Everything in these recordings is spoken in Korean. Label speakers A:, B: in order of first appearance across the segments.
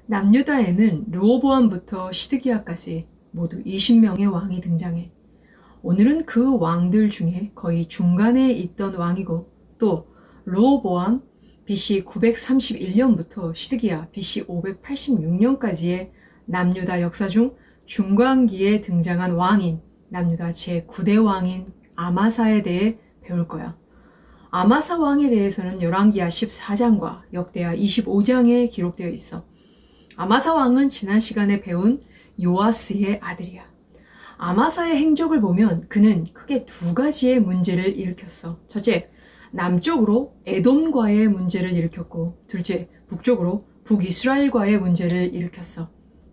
A: 남유다에는 르호보암부터 시드기야까지 모두 20명의 왕이 등장해. 오늘은 그 왕들 중에 거의 중간에 있던 왕이고, 또 르호보암 BC 931년부터 시드기야 BC 586년까지의 남유다 역사 중 중간기에 등장한 왕인 남유다 제9대 왕인 아마사에 대해 배울 거야. 아마사 왕에 대해서는 열왕기하 14장과 역대하 25장에 기록되어 있어. 아마사 왕은 지난 시간에 배운 요아스의 아들이야. 아마사의 행적을 보면 그는 크게 두 가지의 문제를 일으켰어. 첫째, 남쪽으로 에돔과의 문제를 일으켰고, 둘째, 북쪽으로 북이스라엘과의 문제를 일으켰어.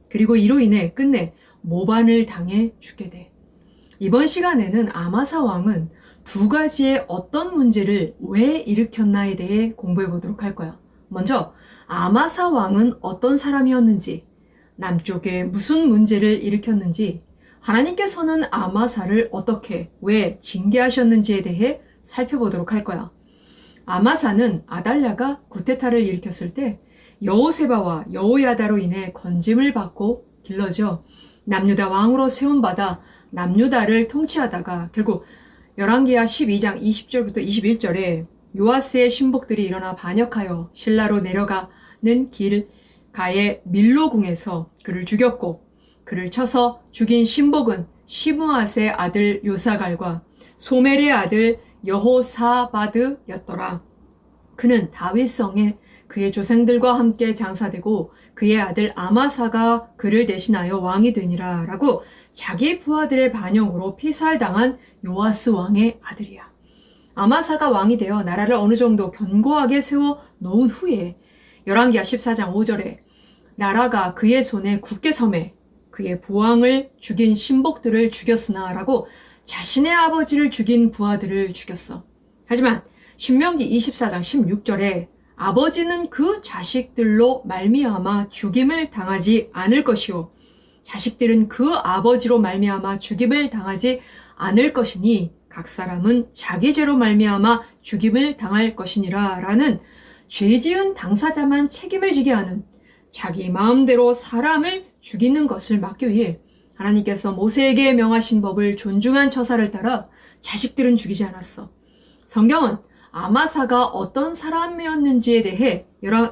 A: 그리고 이로 인해 끝내 모반을 당해 죽게 돼. 이번 시간에는 아마사 왕은 두 가지의 어떤 문제를 왜 일으켰나에 대해 공부해 보도록 할 거야. 먼저 아마사 왕은 어떤 사람이었는지, 남쪽에 무슨 문제를 일으켰는지, 하나님께서는 아마사를 어떻게, 왜 징계하셨는지에 대해 살펴보도록 할 거야. 아마사는 아달랴가 구테타를 일으켰을 때 여호세바와 여호야다로 인해 건짐을 받고 길러져 남유다 왕으로 세움받아 남유다를 통치하다가 결국 열왕기하 12장 20절부터 21절에 요아스의 신복들이 일어나 반역하여 실라로 내려가는 길가의 밀로궁에서 그를 죽였고, 그를 쳐서 죽인 신복은 시므앗의 아들 요사갈과 소멜의 아들 여호사바드였더라. 그는 다윗성에 그의 조상들과 함께 장사되고 그의 아들 아마사가 그를 대신하여 왕이 되니라 라고 자기 부하들의 반역으로 피살당한 요아스 왕의 아들이야. 아마사가 왕이 되어 나라를 어느 정도 견고하게 세워 놓은 후에 열왕기하 14장 5절에 나라가 그의 손에 굳게 섬에 그의 부왕을 죽인 신복들을 죽였으나 라고 자신의 아버지를 죽인 부하들을 죽였어. 하지만 신명기 24장 16절에 아버지는 그 자식들로 말미암아 죽임을 당하지 않을 것이요 자식들은 그 아버지로 말미암아 죽임을 당하지 않을 것이니 각 사람은 자기 죄로 말미암아 죽임을 당할 것이니라 라는 죄 지은 당사자만 책임을 지게 하는 자기 마음대로 사람을 죽이는 것을 막기 위해 하나님께서 모세에게 명하신 법을 존중한 처사를 따라 자식들은 죽이지 않았어. 성경은 아마사가 어떤 사람이었는지에 대해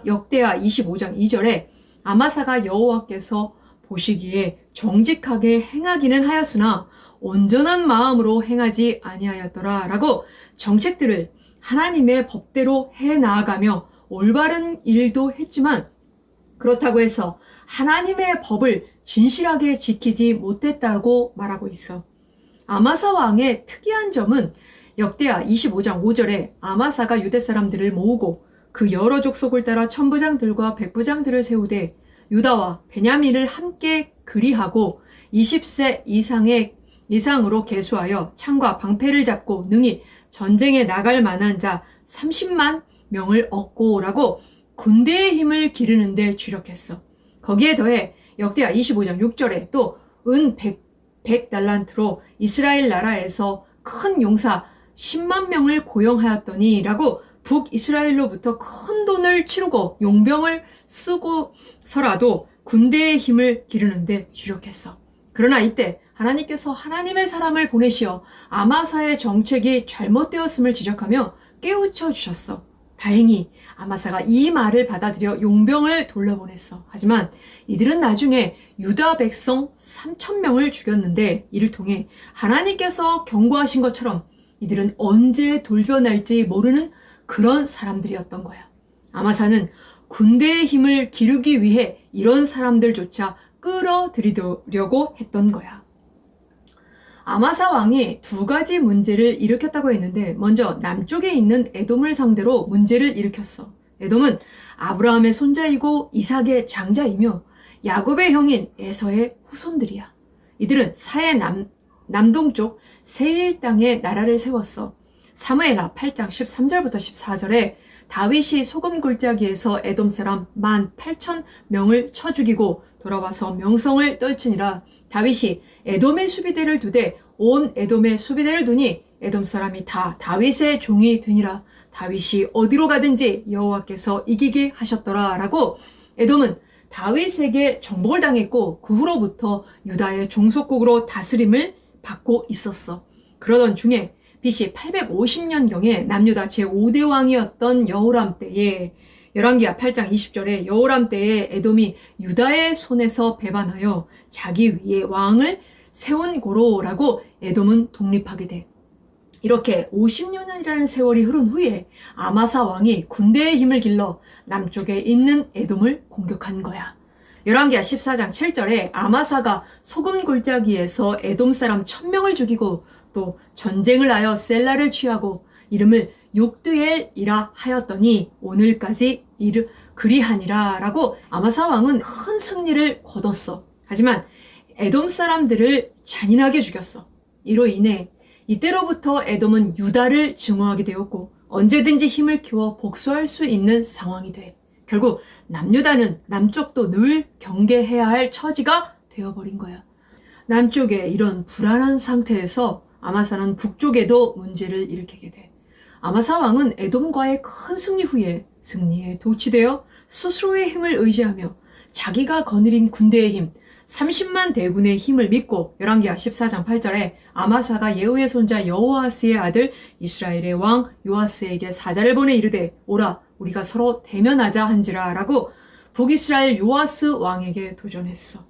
A: 역대하 25장 2절에 아마사가 여호와께서 보시기에 정직하게 행하기는 하였으나 온전한 마음으로 행하지 아니하였더라 라고 정책들을 하나님의 법대로 해나가며 올바른 일도 했지만 그렇다고 해서 하나님의 법을 진실하게 지키지 못했다고 말하고 있어. 아마사 왕의 특이한 점은 역대하 25장 5절에 아마사가 유대 사람들을 모으고 그 여러 족속을 따라 천부장들과 백부장들을 세우되 유다와 베냐민을 함께 그리하고 20세 이상으로 계수하여 창과 방패를 잡고 능히 전쟁에 나갈 만한 자 30만 명을 얻고라고 군대의 힘을 기르는데 주력했어. 거기에 더해 역대하 25장 6절에 또 은 100달란트로 이스라엘 나라에서 큰 용사 10만 명을 고용하였더니 라고 북이스라엘로부터 큰 돈을 치르고 용병을 쓰고서라도 군대의 힘을 기르는데 주력했어. 그러나 이때 하나님께서 하나님의 사람을 보내시어 아마사의 정책이 잘못되었음을 지적하며 깨우쳐 주셨어. 다행히 아마사가 이 말을 받아들여 용병을 돌려보냈어. 하지만 이들은 나중에 유다 백성 3,000명을 죽였는데 이를 통해 하나님께서 경고하신 것처럼 이들은 언제 돌변할지 모르는 그런 사람들이었던 거야. 아마사는 군대의 힘을 기르기 위해 이런 사람들조차 끌어들이려고 했던 거야. 아마사 왕이 두 가지 문제를 일으켰다고 했는데 먼저 남쪽에 있는 에돔을 상대로 문제를 일으켰어. 에돔은 아브라함의 손자이고 이삭의 장자이며 야곱의 형인 에서의 후손들이야. 이들은 사해 남동쪽 세일 땅에 나라를 세웠어. 사무엘하 8장 13절부터 14절에 다윗이 소금 골짜기에서 에돔 사람 18,000명을 쳐 죽이고 돌아와서 명성을 떨치니라. 다윗이 에돔의 수비대를 두되 온 에돔의 수비대를 두니 에돔 사람이 다 다윗의 종이 되니라. 다윗이 어디로 가든지 여호와께서 이기게 하셨더라 라고 에돔은 다윗에게 정복을 당했고 그 후로부터 유다의 종속국으로 다스림을 받고 있었어. 그러던 중에 BC 850년경에 남유다 제5대 왕이었던 여호람 때에 열왕기하 8장 20절에 여호람 때에 에돔이 유다의 손에서 배반하여 자기 위에 왕을 세운 고로라고 에돔은 독립하게 돼. 이렇게 50년이라는 세월이 흐른 후에 아마사 왕이 군대의 힘을 길러 남쪽에 있는 에돔을 공격한 거야. 열왕기하 14장 7절에 아마사가 소금 골짜기에서 에돔 사람 1000명을 죽이고 또 전쟁을 하여 셀라를 취하고 이름을 욕드엘이라 하였더니 오늘까지 그리하니라 라고 아마사 왕은 큰 승리를 거뒀어. 하지만 에돔 사람들을 잔인하게 죽였어. 이로 인해 이때로부터 에돔은 유다를 증오하게 되었고 언제든지 힘을 키워 복수할 수 있는 상황이 돼. 결국 남유다는 남쪽도 늘 경계해야 할 처지가 되어버린 거야. 남쪽의 이런 불안한 상태에서 아마사는 북쪽에도 문제를 일으키게 돼. 아마사 왕은 에돔과의 큰 승리 후에 승리에 도취되어 스스로의 힘을 의지하며 자기가 거느린 군대의 힘, 30만 대군의 힘을 믿고 열왕기하 14장 8절에 아마사가 예후의 손자 여호아스의 아들 이스라엘의 왕 요아스에게 사자를 보내 이르되 오라 우리가 서로 대면하자 한지라 라고 북이스라엘 요아스 왕에게 도전했어.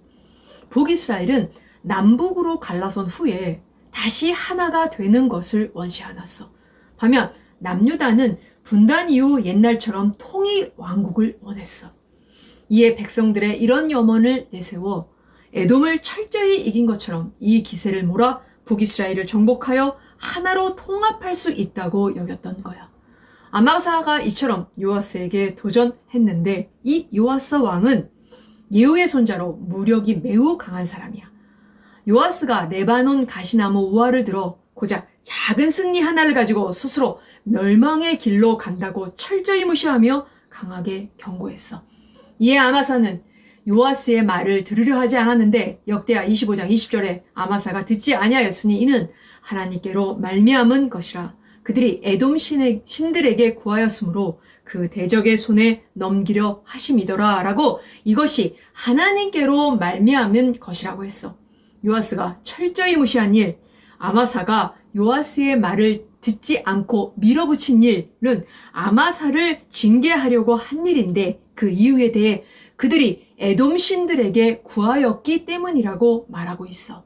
A: 북이스라엘은 남북으로 갈라선 후에 다시 하나가 되는 것을 원치 않았어. 반면 남유다는 분단 이후 옛날처럼 통일 왕국을 원했어. 이에 백성들의 이런 염원을 내세워 에돔을 철저히 이긴 것처럼 이 기세를 몰아 북이스라엘을 정복하여 하나로 통합할 수 있다고 여겼던 거야. 아마사가 이처럼 요아스에게 도전했는데 이 요아스 왕은 예후의 손자로 무력이 매우 강한 사람이야. 요아스가 레바논 가시나무 우화를 들어 고작 작은 승리 하나를 가지고 스스로 멸망의 길로 간다고 철저히 무시하며 강하게 경고했어. 이에 아마사는 요아스의 말을 들으려 하지 않았는데 역대하 25장 20절에 아마사가 듣지 아니하였으니 이는 하나님께로 말미암은 것이라. 그들이 에돔 신들에게 구하였으므로 그 대적의 손에 넘기려 하심이더라 라고 이것이 하나님께로 말미암은 것이라고 했어. 요아스가 철저히 무시한 일, 아마사가 요아스의 말을 듣지 않고 밀어붙인 일은 아마사를 징계하려고 한 일인데 그 이유에 대해 그들이 에돔 신들에게 구하였기 때문이라고 말하고 있어.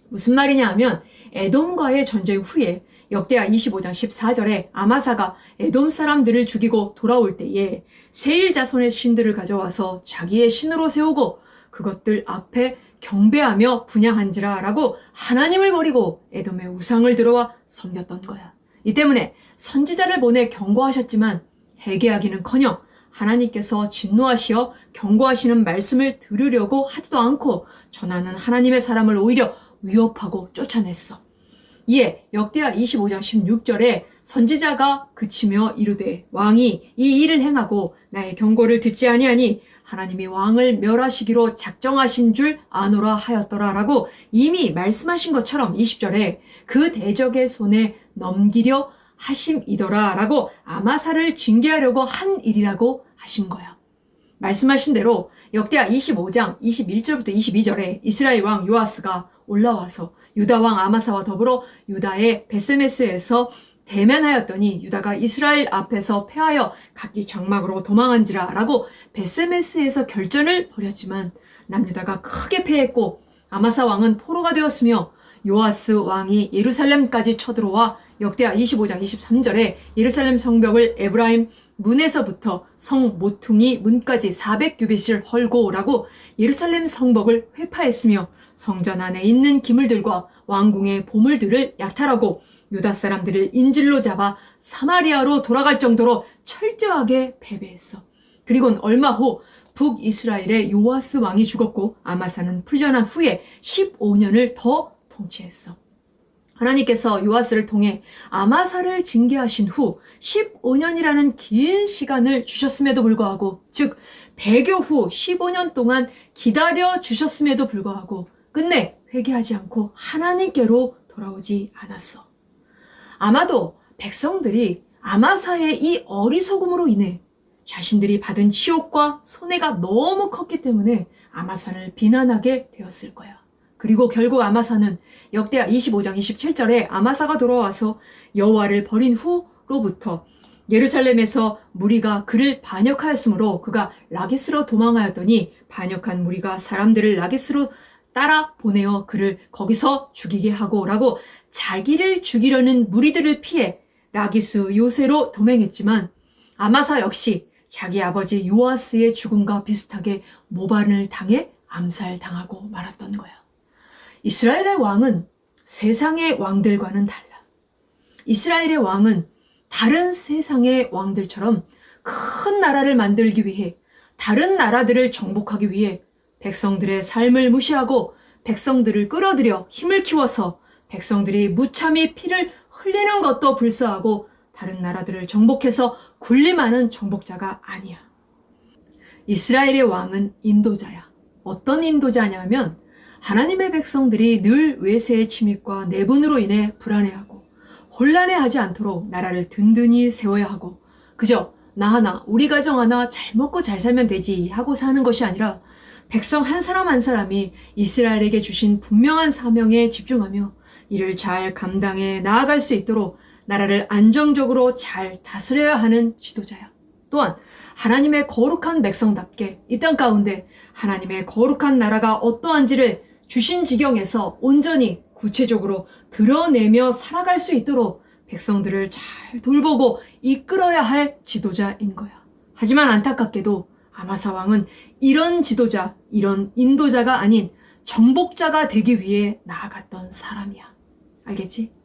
A: 무슨 말이냐 하면 에돔과의 전쟁 후에 역대하 25장 14절에 아마사가 에돔 사람들을 죽이고 돌아올 때에 세일 자손의 신들을 가져와서 자기의 신으로 세우고 그것들 앞에 경배하며 분향한지라 라고 하나님을 버리고 에돔의 우상을 들어와 섬겼던 거야. 이 때문에 선지자를 보내 경고하셨지만 회개하기는커녕 하나님께서 진노하시어 경고하시는 말씀을 들으려고 하지도 않고 전하는 하나님의 사람을 오히려 위협하고 쫓아냈어. 이에 역대하 25장 16절에 선지자가 그치며 이르되 왕이 이 일을 행하고 나의 경고를 듣지 아니하니 하나님이 왕을 멸하시기로 작정하신 줄 아노라 하였더라 라고 이미 말씀하신 것처럼 20절에 그 대적의 손에 넘기려 하심이더라 라고 아마사를 징계하려고 한 일이라고 하신 거야. 말씀하신 대로 역대하 25장 21절부터 22절에 이스라엘 왕 요아스가 올라와서 유다 왕 아마사와 더불어 유다의 베세메스에서 대면하였더니 유다가 이스라엘 앞에서 패하여 각기 장막으로 도망한지라 라고 베세메스에서 결전을 벌였지만 남유다가 크게 패했고 아마사 왕은 포로가 되었으며 요아스 왕이 예루살렘까지 쳐들어와 역대하 25장 23절에 예루살렘 성벽을 에브라임 문에서부터 성 모퉁이 문까지 400규빗을 헐고 라고 예루살렘 성벽을 회파했으며 성전 안에 있는 기물들과 왕궁의 보물들을 약탈하고 유다 사람들을 인질로 잡아 사마리아로 돌아갈 정도로 철저하게 패배했어. 그리고는 얼마 후 북이스라엘의 요아스 왕이 죽었고 아마사는 풀려난 후에 15년을 더 통치했어. 하나님께서 요아스를 통해 아마사를 징계하신 후 15년이라는 긴 시간을 주셨음에도 불구하고 즉 배교 후 15년 동안 기다려 주셨음에도 불구하고 끝내 회개하지 않고 하나님께로 돌아오지 않았어. 아마도 백성들이 아마사의 이 어리석음으로 인해 자신들이 받은 치욕과 손해가 너무 컸기 때문에 아마사를 비난하게 되었을 거야. 그리고 결국 아마사는 역대하 25장 27절에 아마사가 돌아와서 여호와를 버린 후로부터 예루살렘에서 무리가 그를 반역하였으므로 그가 라기스로 도망하였더니 반역한 무리가 사람들을 라기스로 따라 보내어 그를 거기서 죽이게 하고 라고 자기를 죽이려는 무리들을 피해 라기스 요새로 도망했지만 아마사 역시 자기 아버지 요아스의 죽음과 비슷하게 모반을 당해 암살당하고 말았던 거야. 이스라엘의 왕은 세상의 왕들과는 달라. 이스라엘의 왕은 다른 세상의 왕들처럼 큰 나라를 만들기 위해 다른 나라들을 정복하기 위해 백성들의 삶을 무시하고 백성들을 끌어들여 힘을 키워서 백성들이 무참히 피를 흘리는 것도 불사하고 다른 나라들을 정복해서 군림하는 정복자가 아니야. 이스라엘의 왕은 인도자야. 어떤 인도자냐면 하나님의 백성들이 늘 외세의 침입과 내분으로 인해 불안해하고 혼란해하지 않도록 나라를 든든히 세워야 하고 그저 나 하나 우리 가정 하나 잘 먹고 잘 살면 되지 하고 사는 것이 아니라 백성 한 사람 한 사람이 이스라엘에게 주신 분명한 사명에 집중하며 이를 잘 감당해 나아갈 수 있도록 나라를 안정적으로 잘 다스려야 하는 지도자야. 또한 하나님의 거룩한 백성답게 이 땅 가운데 하나님의 거룩한 나라가 어떠한지를 주신 지경에서 온전히 구체적으로 드러내며 살아갈 수 있도록 백성들을 잘 돌보고 이끌어야 할 지도자인 거야. 하지만 안타깝게도 아마사 왕은 이런 지도자, 이런 인도자가 아닌 정복자가 되기 위해 나아갔던 사람이야. 알겠지?